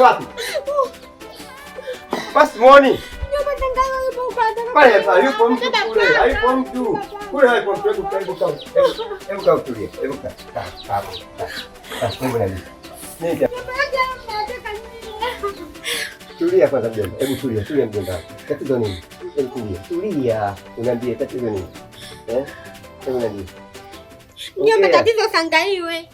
wapi? Basi muone. Mjomba tangazo yupo kwa. Pale yupo mtu kule. Hayupo mtu. Kule hayupo mtu. Hebu kaa utulie. Hebu kaa. Basi mbona nini? Nenda. Tulia kwanza mjomba. Hebu tulia mjomba. Tatizo nini? Hebu tulia. Uniambie tatizo nini? Hebu nani? Mjomba tatizo Sangaiwe.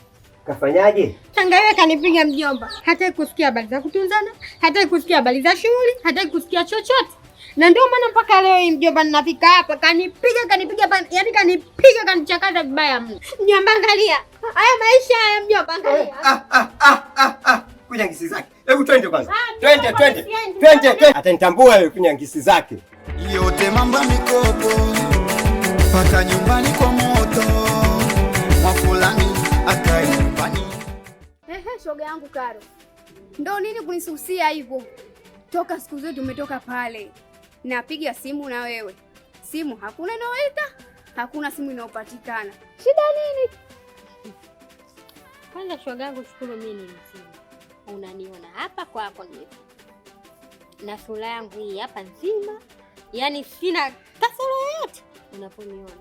Kafanyaje? Sangaiwe kanipiga mjomba. Hataki kusikia habari za kutunzana, hataki kusikia habari za shughuli, hataki kusikia chochote. Na ndio maana mpaka leo hii mjomba ninafika hapa kanipiga yaani kanipiga kanichakaza vibaya mno. Mjomba angalia. Haya maisha haya mjomba angalia. Kunyangisi zake. Hebu twende kwanza. Twende. Atanitambua wewe kunyangisi zake. Yote mambo mikopo. Paka nyumbani kwa moto. Mwafulani akai nyumbani. Shoga yangu Karo. Ndio nini kunisusia hivyo? Toka siku zote umetoka pale. Napiga simu na wewe. Simu hakuna inaoita, hakuna simu inayopatikana. Shida nini? Kwanza shoga yangu shukuru mimi ni mzima. Unaniona hapa kwako ni. Na sura yangu hii hapa nzima. Yaani sina kasoro yoyote unaponiona.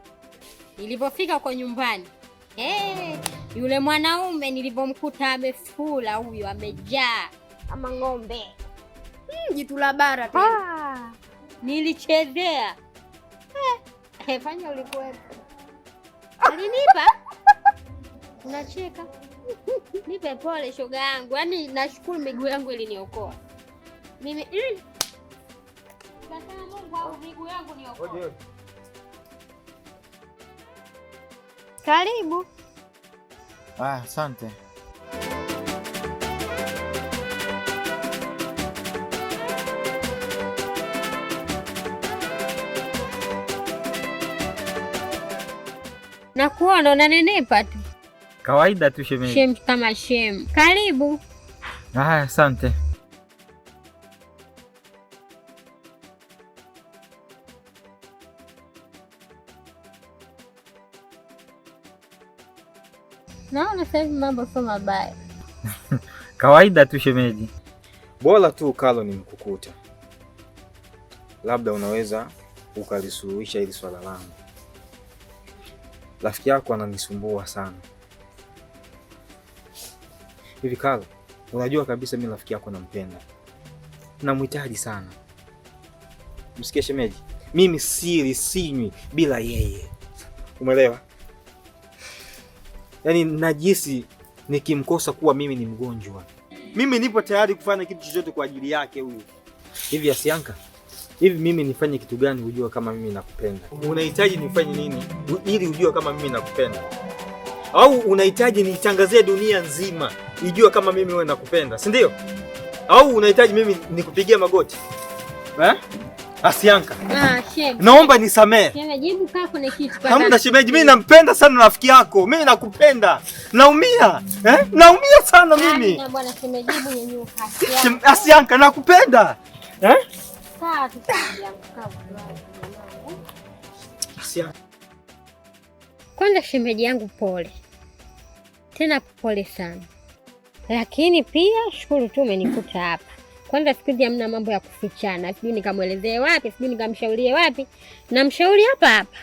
Nilipofika kwa nyumbani. Yule mwanaume nilipomkuta amefula huyo amejaa kama ng'ombe. Jitu la bara tena. Nilichezea. Fanya ulikuwepo. Alinipa? Unacheka? Nipe pole shoga yangu. Yaani nashukuru miguu yangu iliniokoa. Mimi nasema Mungu au miguu yangu niokoa. Karibu. Asante. Nakuona unanenepa tu. Kawaida tu shemeji. Shem kama shem. Karibu. Asante. Naona sasa hivi mambo sio mabaya. Kawaida tu shemeji. Bora tu Kalo ni mkukuta. Labda unaweza ukalisuhisha hili swala langu. Rafiki yako ananisumbua sana. Hivi Kalo, unajua kabisa mimi rafiki yako nampenda. Namhitaji sana. Msikie shemeji, mimi sinywi bila yeye. Umeelewa? Yaani najisi nikimkosa kuwa mimi ni mgonjwa. Mimi nipo tayari kufanya kitu chochote kwa ajili yake huyu. Hivi Asianka, hivi mimi nifanye kitu gani ujue kama mimi nakupenda? Unahitaji nifanye nini ili ujue kama mimi nakupenda? Au unahitaji nitangazie dunia nzima ijue kama mimi wewe nakupenda, si ndio? Au unahitaji mimi nikupigie magoti? Asianka. Shemeji. Naomba nisamee. Shemeji, jibu kako ni kitu kwa. Hamna shemeji, mimi nampenda sana rafiki yako. Mimi nakupenda. Naumia. Naumia sana mimi. Na bwana shemeji, jibu nyenyuka. Asianka nakupenda. Sawa tu yangu kavu. Asianka. Kwanza shemeji yangu pole. Tena pole sana. Lakini pia shukuru tu umenikuta hapa. Kwanza siku hizi hamna mambo ya kufichana. Sijui nikamwelezee wapi, sijui nikamshaurie wapi. Namshauri hapa hapa.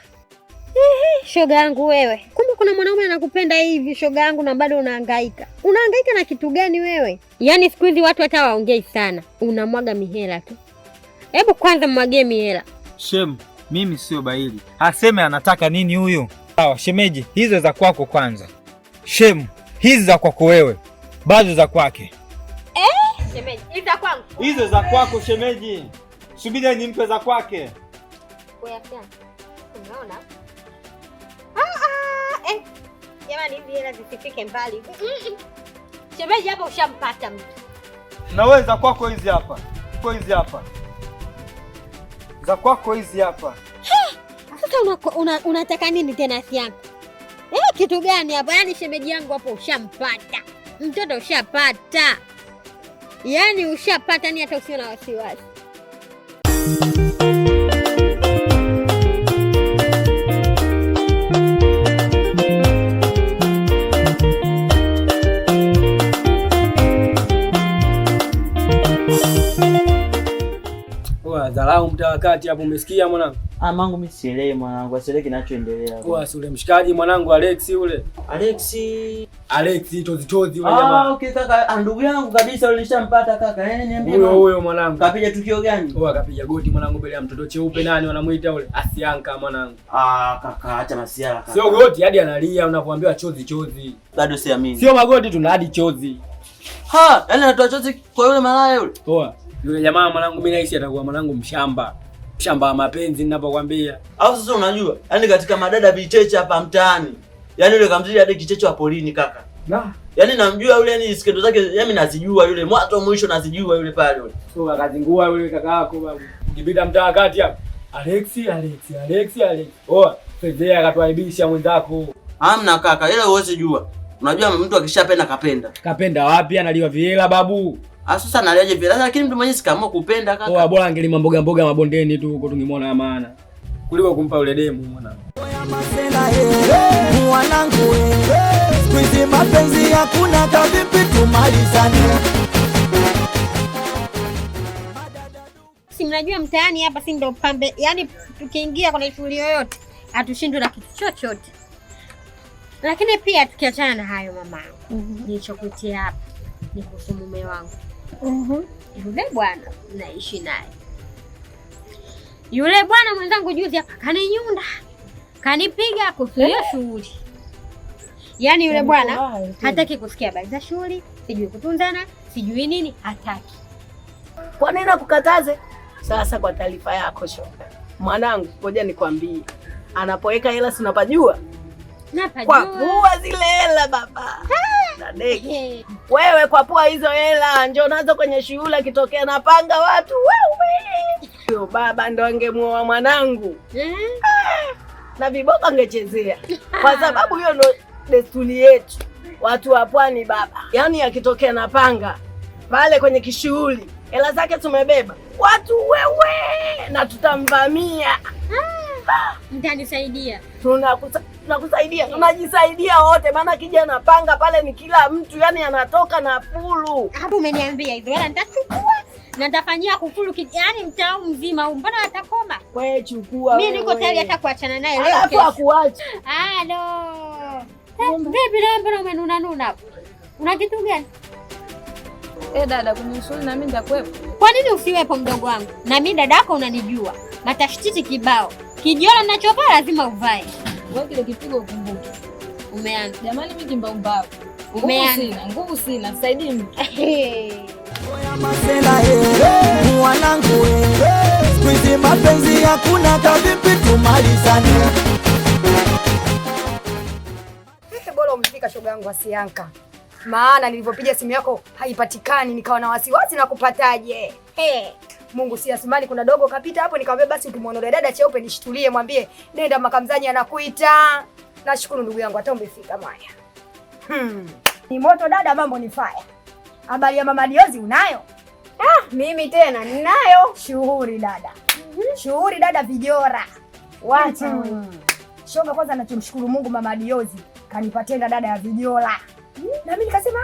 Shoga yangu wewe. Kumbe kuna mwanaume anakupenda hivi shoga yangu na bado unahangaika. Unahangaika na kitu gani wewe? Yaani siku hizi watu hata waongei sana. Unamwaga mihela tu. Hebu kwanza mwagie mihela. Shem, mimi sio baili. Aseme anataka nini huyu? Sawa, shemeji, hizo za kwako kwanza. Shem, hizi za kwako wewe. Bado za kwake. Shemeji, hizo za kwangu. Hizo za kwako shemeji. Subiri nimpe za kwake. Wewe afya. Unaona? Jamani hizi hela zisifike mbali. Shemeji hapa ushampata mtu. Na wewe za kwako hizi hapa. Kwa hizi hapa. Za kwako hizi hapa. Sasa unataka nini tena Asianka? Kitu gani hapa? Yaani shemeji yangu hapo ushampata. Mtoto ushapata. Yaani ushapata ni hata usio na wasiwasi. Poa, dharau mtaa kati hapo umesikia mwanangu? Mangu mimi sielewi mwanangu, asielewi kinachoendelea. Poa, si ule mshikaji mwanangu Alex yule. Alex tozi yule jamaa. Okay kaka, ndugu yangu kabisa yule nishampata kaka. Niambie huyo mwanangu. Kapiga tukio gani? Poa, kapiga goti mwanangu mbele ya mtoto cheupe nani wanamuita yule? Asianka mwanangu. Kaka acha masiara kaka. Sio goti hadi analia unapoambiwa chozi. Bado siamini. Sio magoti tuna hadi chozi. Yaani anatoa chozi kwa yule malaya yule. Poa. Yule jamaa mwanangu mimi nahisi atakuwa mwanangu mshamba wa mapenzi ninapokuambia. Au sasa unajua, yaani katika madada vicheche hapa mtaani. Yaani yule kamzidi hadi kicheche wa polini kaka. Yaani namjua yule, yani skendo zake yaani nazijua yule, mwanzo mwisho nazijua yule pale yule. So akazingua yule kaka yako babu. Ukipita mtaa kati hapa. Alex. Poa, fedhea akatuaibisha mwenzako. Hamna kaka, ile uweze jua. Unajua mtu akishapenda kapenda. Kapenda wapi? Analiwa viela babu. Sasa analiaje viela, lakini mtu mwenyewe sikaamua kupenda kaka. Poa, bora angelima mboga mabondeni tu huko tungemuona maana. Kuliko kumpa yule demu mwanangu. Mwanangu squeeze mapenzi hakuna kavipi tumalizane. Si mnajua mtaani hapa si ndio pambe, yaani tukiingia kwenye shughuli yoyote hatushindwi na kitu chochote. Lakini pia tukiachana na hayo mama, nilichokuitia hapa ni kuhusu mume wangu. Yule bwana naishi naye. Yule bwana mwenzangu juzi hapa kaninyunda. Kanipiga kufikia shughuli. Yaani yule bwana hataki kusikia habari za shughuli, sijui kutunzana, sijui nini, hataki. Kwa nini nakukataze? Sasa kwa taarifa yako shoga. Mwanangu, ngoja nikwambie. Anapoweka hela si unapajua? Napajua. Kwa pua zile hela baba. Dadeki. Wewe kwa pua hizo hela njoo nazo kwenye shughuli kitokea na panga watu wewe. Yo baba ndo angemuoa mwanangu. Na viboko angechezea. Kwa sababu hiyo ndo desturi yetu. Watu wa pwani baba. Yaani akitokea na panga pale kwenye kishughuli, hela zake tumebeba. Watu wewe na tutamvamia. Mtanisaidia. Tunakusaidia. Tunajisaidia wote maana kija na panga pale ni kila mtu, yani anatoka na fulu. Hapo umeniambia hizo hela nitachukua na nitafanyia kufulu yani mtaa mzima huu. Mbona atakoma? Wewe chukua. Mimi niko tayari hata kuachana naye leo kesho. Alafu akuache. Baby mbona umenuna hapo? Una kitu gani? Dada kwenye shughuli na mimi nitakuwepo. Kwa nini usiwepo mdogo wangu? Na mimi dadako unanijua. Matashtiti kibao. Kijiona ninachovaa lazima uvae. Wewe kile kipigo ukumbuke. Umeanza. Jamani mimi kimbaumbao. Nguvu sina, nisaidie mtu. Oya masela mwanangu squeeze mapenzi hakuna kavipi tumalizane. Bora umefika shoga yangu Asianka. Maana nilipopiga simu yako haipatikani nikawa na wasiwasi na kupataje. Mungu si asimani, kuna dogo kapita hapo nikamwambia basi ukimwona dada cheupe nishtulie mwambie nenda makamzani anakuita. Nashukuru ndugu yangu hata umefika Maya. Ni moto dada, mambo ni fire. Habari ya mama Diozi unayo? Mimi tena ninayo. Shughuli dada. Shughuli dada vijora. Wacha. Shoga kwanza nachomshukuru Mungu mama Diozi kanipatia dada ya vijora. Na mimi nikasema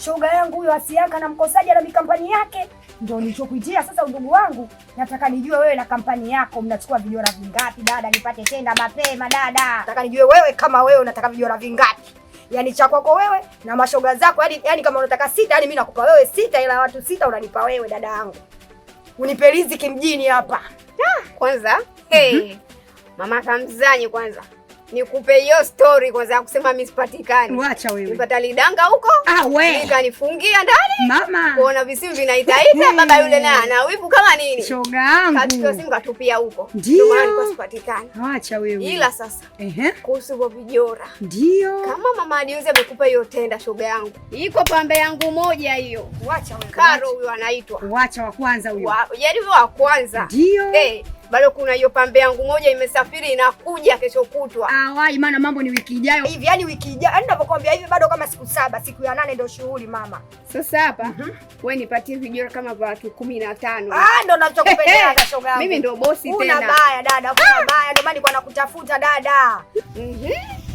shoga yangu huyo Asianka na mkosaji na mikampani yake. Ndio nilichokuitia sasa udugu wangu. Nataka nijue wewe na kampani yako mnachukua vijora vingapi dada, nipate tenda mapema dada. Nataka nijue wewe kama wewe unataka vijora vingapi. Yaani cha kwako wewe na mashoga zako, yaani kama unataka 6 yani mimi nakupa wewe 6 ila watu 6 unanipa wewe dada yangu. Unipe riziki mjini hapa. Kwanza, mama Kamzanyi kwanza. Nikupe hiyo story kwanza ya kusema mimi sipatikani. Wacha wewe. Nipata lidanga huko. Wewe. Nikanifungia ndani. Mama. Kuona visimu vinaita baba yule na wivu kama nini? Shoga yangu. Katika simu katupia huko. Ndio maana nilikuwa sipatikani. Wacha wewe. Ila sasa. Kuhusu kwa vijora. Ndio. Kama mama Aliuzi amekupa hiyo tenda shoga yangu. Iko pambe yangu moja hiyo. Wacha wewe. Karo huyo anaitwa. Wacha wa kwanza huyo. Yaani wa kwanza. Ndio. Bado kuna hiyo pambe yangu moja imesafiri inakuja kesho kutwa. Wai maana mambo ni wiki ijayo. Hivi yani wiki ijayo. Yaani ninapokuambia hivi bado kama siku 7, siku ya 8 ndio shughuli mama. Sasa hapa wewe nipatie vijora kama vya watu 15. Ndio ninachokupendea na shoga yangu. Mimi ndio bosi tena. Una baya dada, kuna baya ndio maana nilikuwa nakutafuta dada.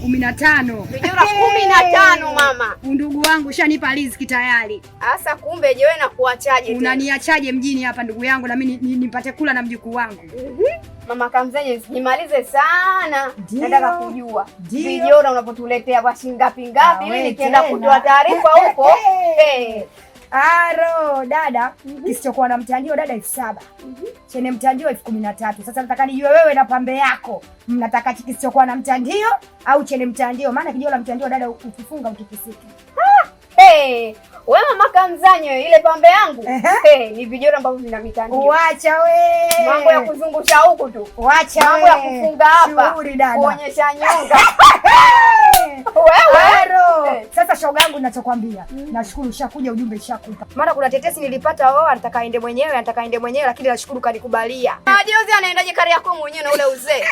15. Vijora 15 mama. Ndugu wangu shanipa riziki tayari. Asa kumbe je wewe na kuachaje tena? Unaniachaje mjini hapa ndugu yangu na mimi nipate kula na mjukuu wangu? Mama Kamzenye nimalize sana. Nataka kujua. Vijora unapotuletea kwa shilingi ngapi ili nikienda kutoa taarifa huko. Aro dada, kisichokuwa na mtandio dada 7,000. Chenye mtandio 13,000. Sasa nataka nijue wewe na pambe yako mnataka kisichokuwa na mtandio au chenye mtandio? Maana kijio la mtandio dada ukifunga ukikisiki. Wewe Mama Kamzanye ile pambe yangu ni vijora ambavyo vina mitandio. Wacha we. Mambo ya kuzungusha huku tu. Wacha mambo ya kufunga hapa. Kuonyesha nyonga. Wewe. Sasa shoga yangu ninachokwambia. Nashukuru ushakuja ujumbe ushakupa. Maana kuna tetesi nilipata anataka aende mwenyewe lakini nashukuru kanikubalia. Majozi anaendaje Kariakoo mwenyewe na ule uzee?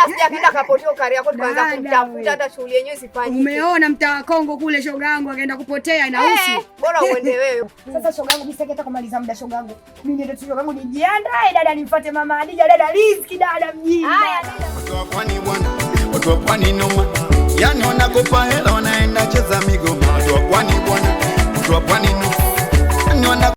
Asijakaenda kapotea Kariakoo tukaanza kumtafuta hata shughuli yenyewe sifanye. Umeona mtaa wa Kongo kule shoga yangu akaenda kupotea inahusu. Bora uende wewe. Sasa shoga yangu bisaki hata kumaliza muda shoga yangu. Mimi ndio shoga yangu nijiandae dada nimfuate mama Hadija dada riziki dada mjini. Watu wa pwani bwana, watu wa pwani noma. Yani wanakopa hela